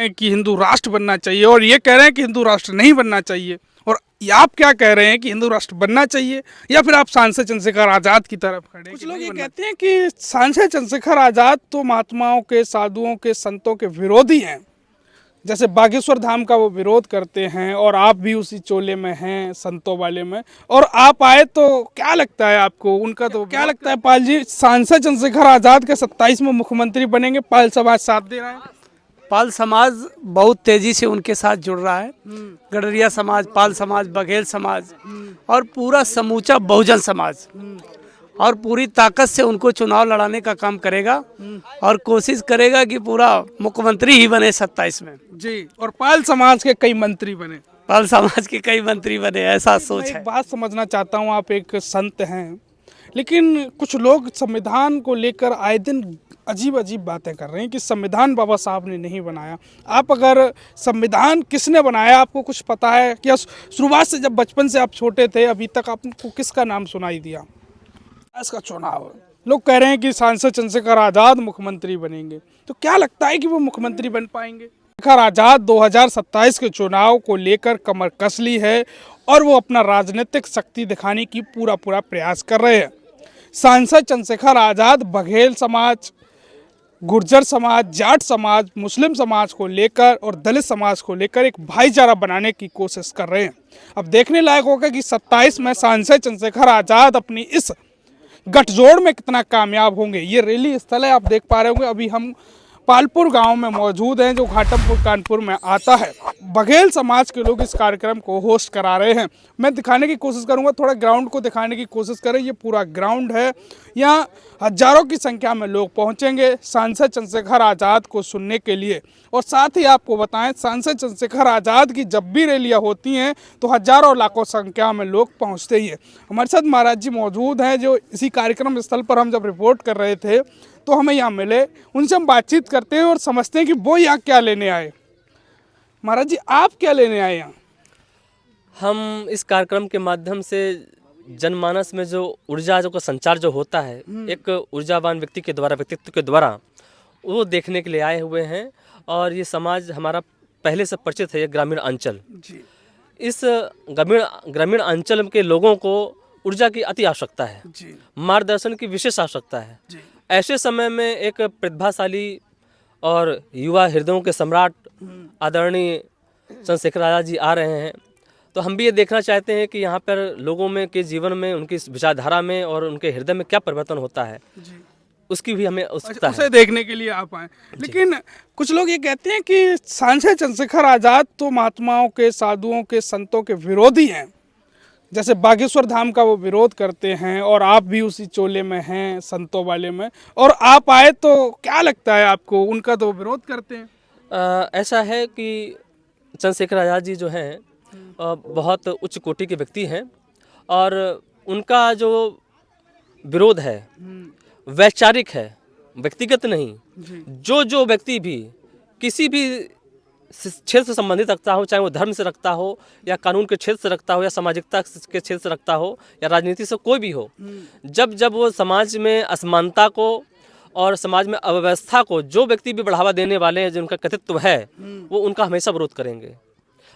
हैं कि हिंदू राष्ट्र बनना चाहिए और ये कह रहे हैं कि हिंदू राष्ट्र नहीं बनना चाहिए, और आप क्या कह रहे हैं कि हिंदू राष्ट्र बनना चाहिए, या फिर आप सांसद चंद्रशेखर आज़ाद की तरफ खड़े हैं? कुछ लोग ये कहते हैं कि सांसद चंद्रशेखर आज़ाद तो महात्माओं के, साधुओं के, संतों के विरोधी हैं। जैसे बागेश्वर धाम का वो विरोध करते हैं और आप भी उसी चोले में हैं, संतों वाले में, और आप आए तो क्या लगता है आपको? उनका तो क्या लगता है पाल जी, सांसद चंद्रशेखर आज़ाद के 27 में मुख्यमंत्री बनेंगे? पाल समाज साथ दे रहा है? पाल समाज बहुत तेजी से उनके साथ जुड़ रहा है। गडरिया समाज, पाल समाज, बघेल समाज और पूरा समूचा बहुजन समाज और पूरी ताकत से उनको चुनाव लड़ाने का काम करेगा और कोशिश करेगा कि पूरा मुख्यमंत्री ही बने 27 में जी। और पाल समाज के कई मंत्री बने। पाल समाज के कई मंत्री बने, ऐसा सोच मैं है। एक बात समझना चाहता हूँ, आप एक संत हैं, लेकिन कुछ लोग संविधान को लेकर आए दिन अजीब अजीब बातें कर रहे हैं कि संविधान बाबा साहब ने नहीं बनाया। आप अगर संविधान किसने बनाया आपको कुछ पता है? क्या शुरुआत से, जब बचपन से आप छोटे थे अभी तक, आपको किसका नाम सुनाई दिया? इसका चुनाव लोग कह रहे हैं कि सांसद चंद्रशेखर आज़ाद मुख्यमंत्री बनेंगे, तो क्या लगता है कि वो मुख्यमंत्री बन पाएंगे? चंद्रशेखर आज़ाद 2027 के चुनाव को लेकर कमर कस ली है और वो अपना राजनीतिक शक्ति दिखाने की पूरा प्रयास कर रहे हैं। सांसद चंद्रशेखर आज़ाद बघेल समाज, गुर्जर समाज, जाट समाज, मुस्लिम समाज को लेकर और दलित समाज को लेकर एक भाईचारा बनाने की कोशिश कर रहे हैं। अब देखने लायक होगा कि 27 में सांसद चंद्रशेखर आज़ाद अपनी इस गठजोड़ में कितना कामयाब होंगे। ये रैली स्थल है, आप देख पा रहे होंगे। अभी हम पालपुर गांव में मौजूद हैं, जो घाटमपुर कानपुर में आता है। बघेल समाज के लोग इस कार्यक्रम को होस्ट करा रहे हैं। मैं दिखाने की कोशिश करूंगा, थोड़ा ग्राउंड को दिखाने की कोशिश करें। ये पूरा ग्राउंड है, यहाँ हजारों की संख्या में लोग पहुंचेंगे सांसद चंद्रशेखर आज़ाद को सुनने के लिए। और साथ ही आपको बताएं, सांसद चंद्रशेखर आज़ाद की जब भी रैलियां होती हैं तो हजारों लाखों संख्या में लोग पहुंचते ही हैं। हमारे साथ महाराज जी मौजूद हैं, जो इसी कार्यक्रम स्थल पर हम जब रिपोर्ट कर रहे थे तो हमें यहाँ मिले। उनसे हम बातचीत करते हैं और समझते हैं कि वो यहाँ क्या लेने आए। महाराज जी, आप क्या लेने आए यहाँ? हम इस कार्यक्रम के माध्यम से जनमानस में जो ऊर्जा का संचार जो होता है, एक ऊर्जावान व्यक्ति के द्वारा, व्यक्तित्व के द्वारा, वो देखने के लिए आए हुए हैं। और ये समाज हमारा पहले से परिचित है, ये ग्रामीण अंचल। इस ग्रामीण अंचल के लोगों को ऊर्जा की अति आवश्यकता है, मार्गदर्शन की विशेष आवश्यकता है। ऐसे समय में एक प्रतिभाशाली और युवा हृदयों के सम्राट आदरणीय चंद्रशेखर आज़ाद जी आ रहे हैं, तो हम भी ये देखना चाहते हैं कि यहाँ पर लोगों में के जीवन में, उनकी विचारधारा में और उनके हृदय में क्या परिवर्तन होता है, उसकी भी हमें उत्सुकता है। उसे देखने के लिए आप आए। लेकिन कुछ लोग ये कहते हैं कि सांसद चंद्रशेखर आज़ाद तो महात्माओं के, साधुओं के, संतों के विरोधी हैं। जैसे बागेश्वर धाम का वो विरोध करते हैं और आप भी उसी चोले में हैं, संतों वाले में, और आप आए तो क्या लगता है आपको? उनका तो विरोध करते हैं। ऐसा है कि चंद्रशेखर आज़ाद जी जो हैं बहुत उच्च कोटि के व्यक्ति हैं, और उनका जो विरोध है वैचारिक है, व्यक्तिगत नहीं। जो व्यक्ति भी किसी भी क्षेत्र से संबंधित रखता हो, चाहे वो धर्म से रखता हो या कानून के क्षेत्र से रखता हो या सामाजिकता के क्षेत्र से रखता हो या राजनीति से कोई भी हो, जब वो समाज में असमानता को और समाज में अव्यवस्था को जो व्यक्ति भी बढ़ावा देने वाले हैं, जिनका कृतित्व है, वो उनका हमेशा विरोध करेंगे।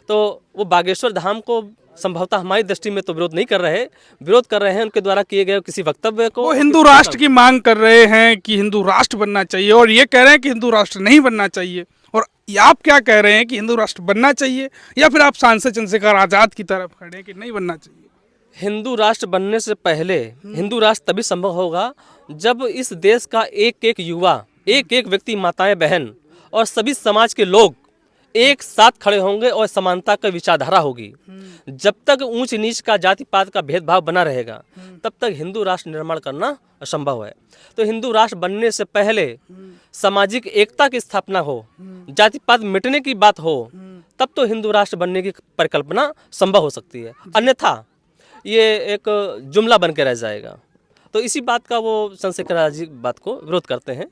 तो वो बागेश्वर धाम को संभवतः हमारी दृष्टि में तो विरोध नहीं कर रहे, विरोध कर रहे हैं उनके द्वारा किए गए किसी वक्तव्य को। वो हिंदू राष्ट्र की मांग कर रहे हैं कि हिंदू राष्ट्र बनना चाहिए, और ये कह रहे हैं कि हिंदू राष्ट्र नहीं बनना चाहिए। और आप क्या कह रहे हैं कि हिंदू राष्ट्र बनना चाहिए, या फिर आप सांसद चंद्रशेखर आज़ाद की तरफ खड़े हैं कि नहीं बनना चाहिए? हिंदू राष्ट्र बनने से पहले हिंदू राष्ट्र तभी संभव होगा जब इस देश का एक एक युवा, एक एक व्यक्ति, माताएं, बहन और सभी समाज के लोग एक साथ खड़े होंगे और समानता का विचारधारा होगी। जब तक ऊंच नीच का, जाति पात का भेदभाव बना रहेगा, तब तक हिंदू राष्ट्र निर्माण करना असंभव है। तो हिंदू राष्ट्र बनने से पहले सामाजिक एकता की स्थापना हो, जाति पात मिटने की बात हो, तब तो हिंदू राष्ट्र बनने की परिकल्पना संभव हो सकती है। अन्यथा ये एक जुमला बन के रह जाएगा। तो इसी बात का वो चंद्रशेखर आज़ाद जी बात को विरोध करते हैं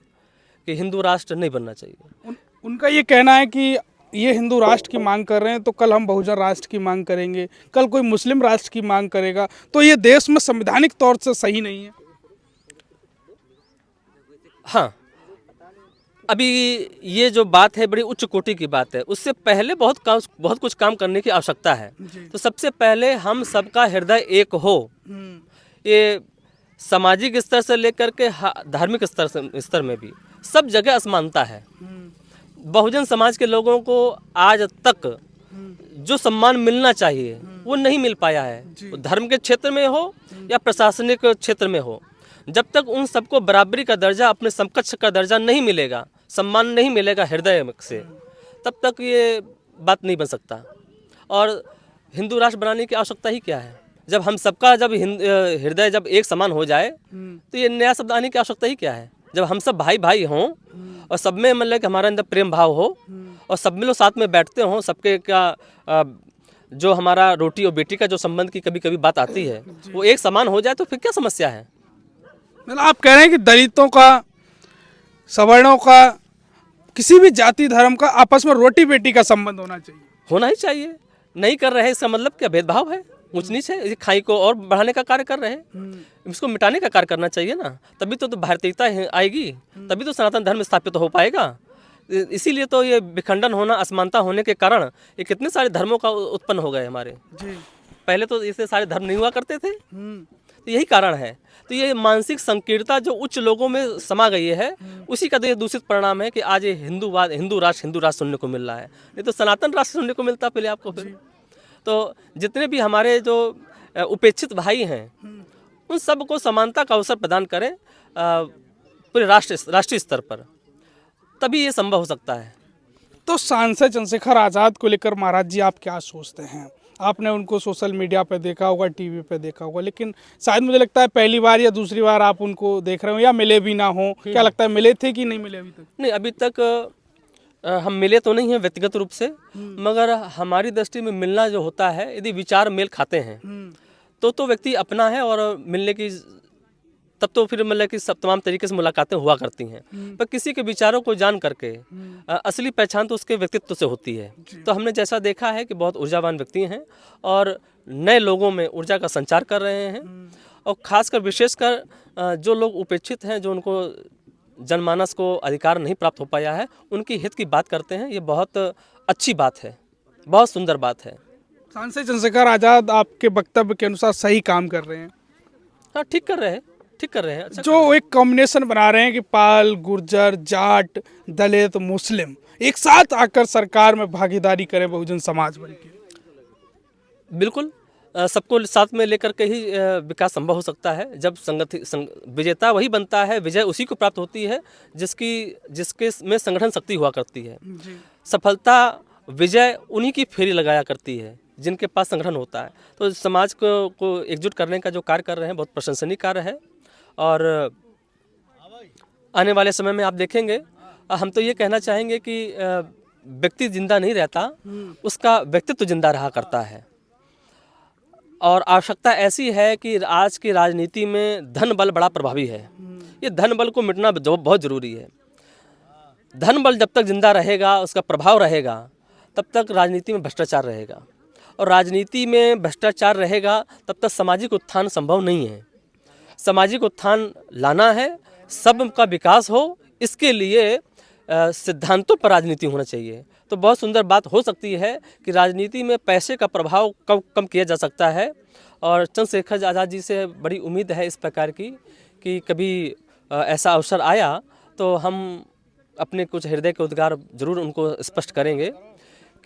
कि हिंदू राष्ट्र नहीं बनना चाहिए। उनका ये कहना है कि ये हिंदू राष्ट्र की मांग कर रहे हैं तो कल हम बहुजन राष्ट्र की मांग करेंगे, कल कोई मुस्लिम राष्ट्र की मांग करेगा, तो ये देश में संवैधानिक तौर से सही नहीं है। हाँ, अभी ये जो बात है बड़ी उच्च कोटि की बात है। उससे पहले बहुत कुछ काम करने की आवश्यकता है। तो सबसे पहले हम सबका हृदय एक हो। ये सामाजिक स्तर से लेकर के धार्मिक स्तर में भी सब जगह असमानता है। बहुजन समाज के लोगों को आज तक जो सम्मान मिलना चाहिए वो नहीं मिल पाया है, वो धर्म के क्षेत्र में हो या प्रशासनिक क्षेत्र में हो। जब तक उन सबको बराबरी का दर्जा, अपने समकक्ष का दर्जा नहीं मिलेगा, सम्मान नहीं मिलेगा हृदय से, तब तक ये बात नहीं बन सकता। और हिंदू राष्ट्र बनाने की आवश्यकता ही क्या है? जब हम सबका जब हृदय जब एक समान हो जाए तो ये नया शब्द आने की आवश्यकता ही क्या है? जब हम सब भाई भाई हों और सब में मतलब कि हमारे अंदर प्रेम भाव हो और सब में लोग साथ में बैठते हों, सबके का जो हमारा रोटी और बेटी का जो संबंध की कभी कभी बात आती है वो एक समान हो जाए तो फिर क्या समस्या है? मतलब आप कह रहे हैं कि दलितों का, सवर्णों का, किसी भी जाति धर्म का आपस में रोटी बेटी का संबंध होना चाहिए। होना ही चाहिए। नहीं कर रहे इसका मतलब क्या भेदभाव है, ऊंच नीच है? इस खाई को और बढ़ाने का कार्य कर रहे हैं, इसको मिटाने का कार्य करना चाहिए ना। तभी तो भारतीयता आएगी, तभी तो सनातन धर्म स्थापित हो पाएगा। इसीलिए तो ये विखंडन होना, असमानता होने के कारण ये कितने सारे धर्मों का उत्पन्न हो गए हमारे। पहले तो इतने सारे धर्म नहीं हुआ करते थे, तो यही कारण है। तो ये मानसिक संकीर्णता जो उच्च लोगों में समा गई है, उसी का तो ये दूषित परिणाम है कि आज ये हिंदू राष्ट्र सुनने को मिल रहा है। नहीं तो सनातन राष्ट्र सुनने को मिलता पहले आपको। फिर तो जितने भी हमारे जो उपेक्षित भाई हैं उन सबको समानता का अवसर प्रदान करें पूरे राष्ट्रीय स्तर पर, तभी ये संभव हो सकता है। तो सांसद चंद्रशेखर आज़ाद को लेकर महाराज जी आप क्या सोचते हैं? आपने उनको सोशल मीडिया पे देखा होगा, टीवी पे देखा होगा, लेकिन शायद मुझे लगता है पहली बार या दूसरी बार आप उनको देख रहे हो या मिले भी ना हो। क्या लगता है, मिले थे कि नहीं मिले अभी तक? नहीं, अभी तक हम मिले तो नहीं हैं व्यक्तिगत रूप से, मगर हमारी दृष्टि में मिलना जो होता है, यदि विचार मेल खाते हैं तो व्यक्ति अपना है और मिलने की तब तो फिर मतलब कि सब तमाम तरीके से मुलाकातें हुआ करती हैं। पर किसी के विचारों को जान करके असली पहचान तो उसके व्यक्तित्व से होती है। तो हमने जैसा देखा है कि बहुत ऊर्जावान व्यक्ति हैं और नए लोगों में ऊर्जा का संचार कर रहे हैं। और ख़ासकर विशेषकर जो लोग उपेक्षित हैं, जो उनको जनमानस को अधिकार नहीं प्राप्त हो पाया है, उनकी हित की बात करते हैं। ये बहुत अच्छी बात है, बहुत सुंदर बात है। सांसद चंद्रशेखर आज़ाद आपके वक्तव्य के अनुसार सही काम कर रहे हैं? हाँ, ठीक कर रहे हैं। अच्छा जो एक कॉम्बिनेशन बना रहे हैं कि पाल, गुर्जर, जाट, दलित, मुस्लिम एक साथ आकर सरकार में भागीदारी करें बहुजन समाज बन के। बिल्कुल, सबको साथ में लेकर के ही विकास संभव हो सकता है। जब विजेता वही बनता है, विजय उसी को प्राप्त होती है जिसके में संगठन शक्ति हुआ करती है। सफलता, विजय उन्हीं की फेरी लगाया करती है जिनके पास संगठन होता है। तो समाज को एकजुट करने का जो कार्य कर रहे हैं बहुत प्रशंसनीय कार्य है। और आने वाले समय में आप देखेंगे, हम तो ये कहना चाहेंगे कि व्यक्ति जिंदा नहीं रहता, उसका व्यक्तित्व जिंदा रहा करता है। और आवश्यकता ऐसी है कि आज की राजनीति में धन बल बड़ा प्रभावी है। ये धन बल को मिटना बहुत ज़रूरी है। धन बल जब तक जिंदा रहेगा, उसका प्रभाव रहेगा, तब तक राजनीति में भ्रष्टाचार रहेगा। और राजनीति में भ्रष्टाचार रहेगा तब तक सामाजिक उत्थान संभव नहीं है। सामाजिक उत्थान लाना है, सबका विकास हो, इसके लिए सिद्धांतों पर राजनीति होना चाहिए। तो बहुत सुंदर बात हो सकती है कि राजनीति में पैसे का प्रभाव कम किया जा सकता है। और चंद्रशेखर आज़ाद जी से बड़ी उम्मीद है इस प्रकार की कि कभी ऐसा अवसर आया तो हम अपने कुछ हृदय के उद्गार जरूर उनको स्पष्ट करेंगे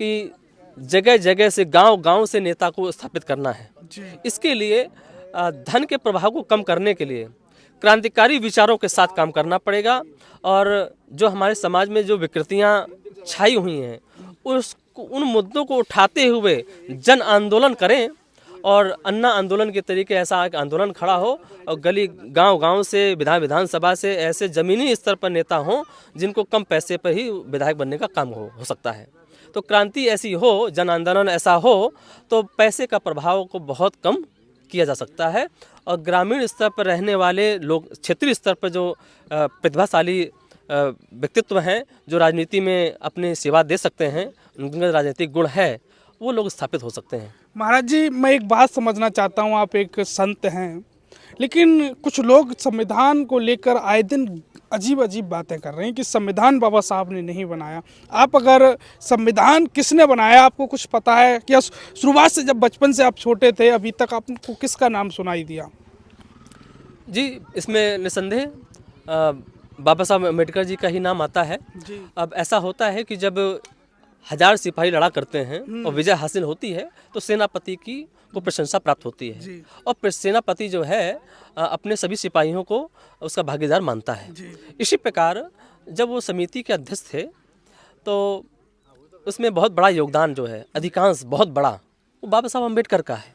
कि जगह जगह से, गांव-गांव से नेता को स्थापित करना है। इसके लिए धन के प्रभाव को कम करने के लिए क्रांतिकारी विचारों के साथ काम करना पड़ेगा। और जो हमारे समाज में जो विकृतियां छाई हुई हैं, उन मुद्दों को उठाते हुए जन आंदोलन करें। और अन्ना आंदोलन के तरीके ऐसा एक आंदोलन खड़ा हो और गली गांव-गांव से, विधानसभा से ऐसे ज़मीनी स्तर पर नेता हों जिनको कम पैसे पर ही विधायक बनने का काम हो सकता है। तो क्रांति ऐसी हो, जन आंदोलन ऐसा हो, तो पैसे का प्रभाव को बहुत कम किया जा सकता है। और ग्रामीण स्तर पर रहने वाले लोग, क्षेत्रीय स्तर पर जो प्रतिभाशाली व्यक्तित्व हैं, जो राजनीति में अपनी सेवा दे सकते हैं, उनका राजनीतिक गुण है, वो लोग स्थापित हो सकते हैं। महाराज जी, मैं एक बात समझना चाहता हूँ, आप एक संत हैं, लेकिन कुछ लोग संविधान को लेकर आए दिन अजीब अजीब बातें कर रहे हैं कि संविधान बाबा साहब ने नहीं बनाया। आप अगर संविधान किसने बनाया आपको कुछ पता है क्या? शुरुआत से जब बचपन से आप छोटे थे अभी तक आपको किसका नाम सुनाई दिया? जी, इसमें निसंदेह बाबा साहब अम्बेडकर जी का ही नाम आता है। जी। अब ऐसा होता है कि जब 1000 सिपाही लड़ा करते हैं और विजय हासिल होती है तो सेनापति की को प्रशंसा प्राप्त होती है जी। और सेनापति जो है अपने सभी सिपाहियों को उसका भागीदार मानता है। जी। इसी प्रकार जब वो समिति के अध्यक्ष थे तो उसमें बहुत बड़ा योगदान जो है अधिकांश बहुत बड़ा वो बाबा साहब अम्बेडकर का है।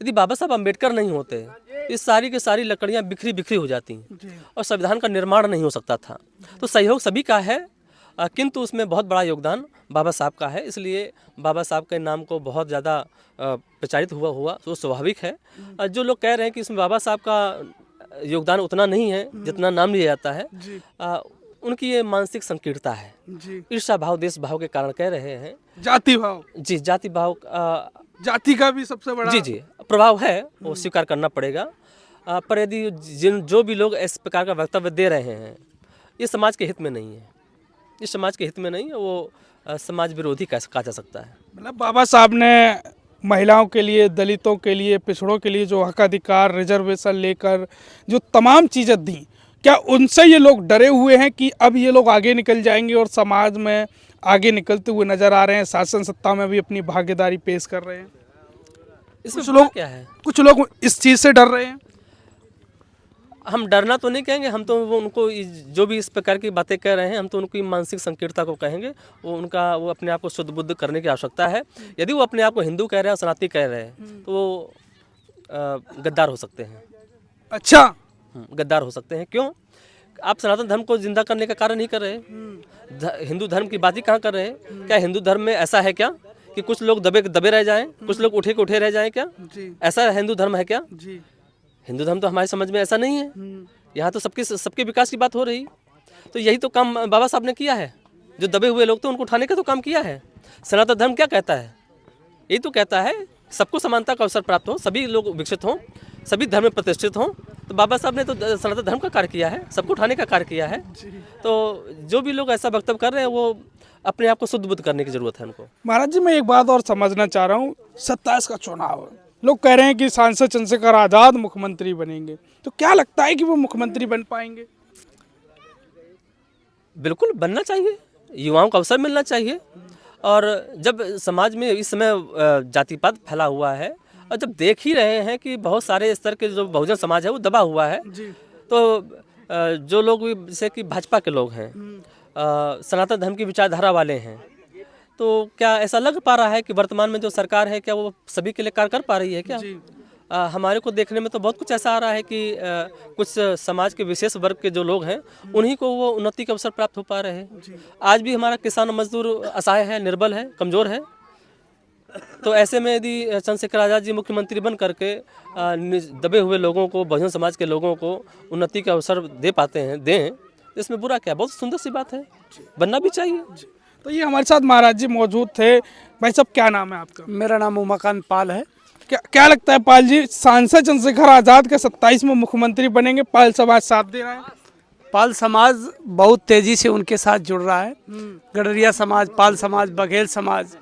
यदि बाबा साहब अम्बेडकर नहीं होते इस सारी की सारी लकड़ियाँ बिखरी बिखरी हो जाती और संविधान का निर्माण नहीं हो सकता था। तो सहयोग सभी का है किंतु उसमें बहुत बड़ा योगदान बाबा साहब का है, इसलिए बाबा साहब के नाम को बहुत ज़्यादा प्रचारित हुआ तो स्वाभाविक है। जो लोग कह रहे हैं कि इसमें बाबा साहब का योगदान उतना नहीं है जितना नाम लिया जाता है, उनकी ये मानसिक संकीर्णता है, ईर्ष्या भाव देश भाव के कारण कह रहे हैं। जाति भाव? जी, जाति भाव जाति का भी सबसे बड़ा जी प्रभाव है, वो स्वीकार करना पड़ेगा। पर यदि जो भी लोग इस प्रकार का वक्तव्य दे रहे हैं ये समाज के हित में नहीं है, ये समाज के हित में नहीं है, वो समाज विरोधी कहा जा सकता है। मतलब बाबा साहब ने महिलाओं के लिए, दलितों के लिए, पिछड़ों के लिए जो हक अधिकार, रिजर्वेशन लेकर जो तमाम चीज़ें दी, क्या उनसे ये लोग डरे हुए हैं कि अब ये लोग आगे निकल जाएंगे और समाज में आगे निकलते हुए नजर आ रहे हैं, शासन सत्ता में भी अपनी भागीदारी पेश कर रहे हैं? इसमें कुछ लोग क्या है? कुछ लोग इस चीज़ से डर रहे हैं। हम डरना तो नहीं कहेंगे, हम तो वो उनको जो भी इस प्रकार की बातें कह रहे हैं हम तो उनकी मानसिक संकीर्णता को कहेंगे। वो अपने आप को शुद्ध बुद्ध करने की आवश्यकता है। यदि वो अपने आप को हिंदू कह रहे हैं, सनातनी कह रहे हैं तो वो गद्दार हो सकते हैं। अच्छा, गद्दार हो सकते हैं। क्यों? आप सनातन धर्म को जिंदा करने का कार्य नहीं कर रहे, हिंदू धर्म की बात ही कहाँ कर रहे हैं? क्या हिंदू धर्म में ऐसा है क्या कि कुछ लोग दबे रह जाएं, कुछ लोग उठे के उठे रह जाएं? क्या ऐसा हिंदू धर्म है क्या? हिंदू धर्म तो हमारी समझ में ऐसा नहीं है। यहाँ तो सबके विकास की बात हो रही। तो यही तो काम बाबा साहब ने किया है। जो दबे हुए लोग थे उनको उठाने का तो काम किया है। सनातन धर्म क्या कहता है? यही तो कहता है सबको समानता का अवसर प्राप्त हो, सभी लोग विकसित हों, सभी धर्म में प्रतिष्ठित हों। तो बाबा साहब ने तो सनातन धर्म का कार्य किया है, सबको उठाने का कार्य किया है। तो जो भी लोग ऐसा वक्तव्य कर रहे हैं वो अपने आप को शुद्ध बुद्ध करने की जरूरत है उनको। महाराज जी, मैं एक बात और समझना चाह रहा हूँ। 27 का चुनाव है, लोग कह रहे हैं कि सांसद चंद्रशेखर आजाद मुख्यमंत्री बनेंगे, तो क्या लगता है कि वो मुख्यमंत्री बन पाएंगे? बिल्कुल बनना चाहिए, युवाओं को अवसर मिलना चाहिए। और जब समाज में इस समय जातिवाद फैला हुआ है और जब देख ही रहे हैं कि बहुत सारे स्तर के जो बहुजन समाज है वो दबा हुआ है, तो जो लोग जैसे कि भाजपा के लोग हैं, सनातन धर्म की विचारधारा वाले हैं, तो क्या ऐसा लग पा रहा है कि वर्तमान में जो सरकार है क्या वो सभी के लिए कार्य कर पा रही है क्या? हमारे को देखने में तो बहुत कुछ ऐसा आ रहा है कि कुछ समाज के विशेष वर्ग के जो लोग हैं उन्हीं को वो उन्नति के अवसर प्राप्त हो पा रहे हैं। आज भी हमारा किसान मजदूर असहाय है, निर्बल है, कमज़ोर है। तो ऐसे में यदि चंद्रशेखर आज़ाद जी मुख्यमंत्री बन करके दबे हुए लोगों को, बहुजन समाज के लोगों को उन्नति का अवसर दें, तो इसमें बुरा क्या? बहुत सुंदर सी बात है, बनना भी चाहिए। तो ये हमारे साथ महाराज जी मौजूद थे। भाई साहब, क्या नाम है आपका? मेरा नाम उमाकांत पाल है। क्या लगता है पाल जी, सांसद चंद्रशेखर आजाद के 27 में मुख्यमंत्री बनेंगे? पाल समाज साथ दे रहा है? पाल समाज बहुत तेजी से उनके साथ जुड़ रहा है। गडरिया समाज, पाल समाज, बघेल समाज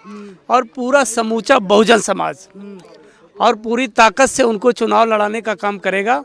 और पूरा समूचा बहुजन समाज और पूरी ताकत से उनको चुनाव लड़ाने का काम करेगा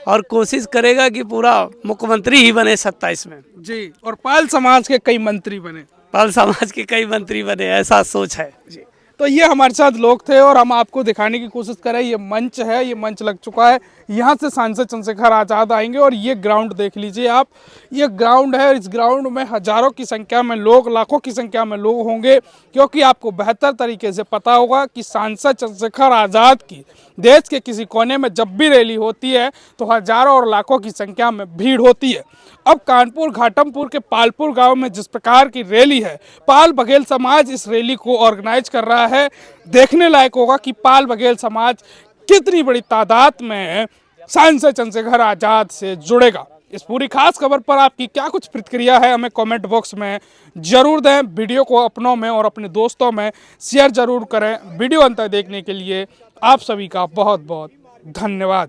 और कोशिश करेगा कि पूरा मुख्यमंत्री ही बने 27 में। जी, और पाल समाज के कई मंत्री बने। पाल समाज के कई मंत्री बने, ऐसा सोच है जी। तो ये हमारे साथ लोग थे और हम आपको दिखाने की कोशिश करें। ये मंच है, ये मंच लग चुका है, यहाँ से सांसद चंद्रशेखर आजाद आएंगे और ये ग्राउंड देख लीजिए आप। ये ग्राउंड है, इस ग्राउंड में हजारों की संख्या में लोग, लाखों की संख्या में लोग होंगे, क्योंकि आपको बेहतर तरीके से पता होगा कि सांसद चंद्रशेखर आजाद की देश के किसी कोने में जब भी रैली होती है तो हजारों और लाखों की संख्या में भीड़ होती है। अब कानपुर घाटमपुर के पालपुर गांव में जिस प्रकार की रैली है, पाल बघेल समाज इस रैली को ऑर्गेनाइज कर रहा है। देखने लायक होगा कि पाल बघेल समाज कितनी बड़ी तादाद में सांसद चंद्रशेखर आजाद से जुड़ेगा। इस पूरी खास खबर पर आपकी क्या कुछ प्रतिक्रिया है, हमें कमेंट बॉक्स में जरूर दें। वीडियो को अपनों में और अपने दोस्तों में शेयर जरूर करें। वीडियो अंत तक देखने के लिए आप सभी का बहुत बहुत धन्यवाद।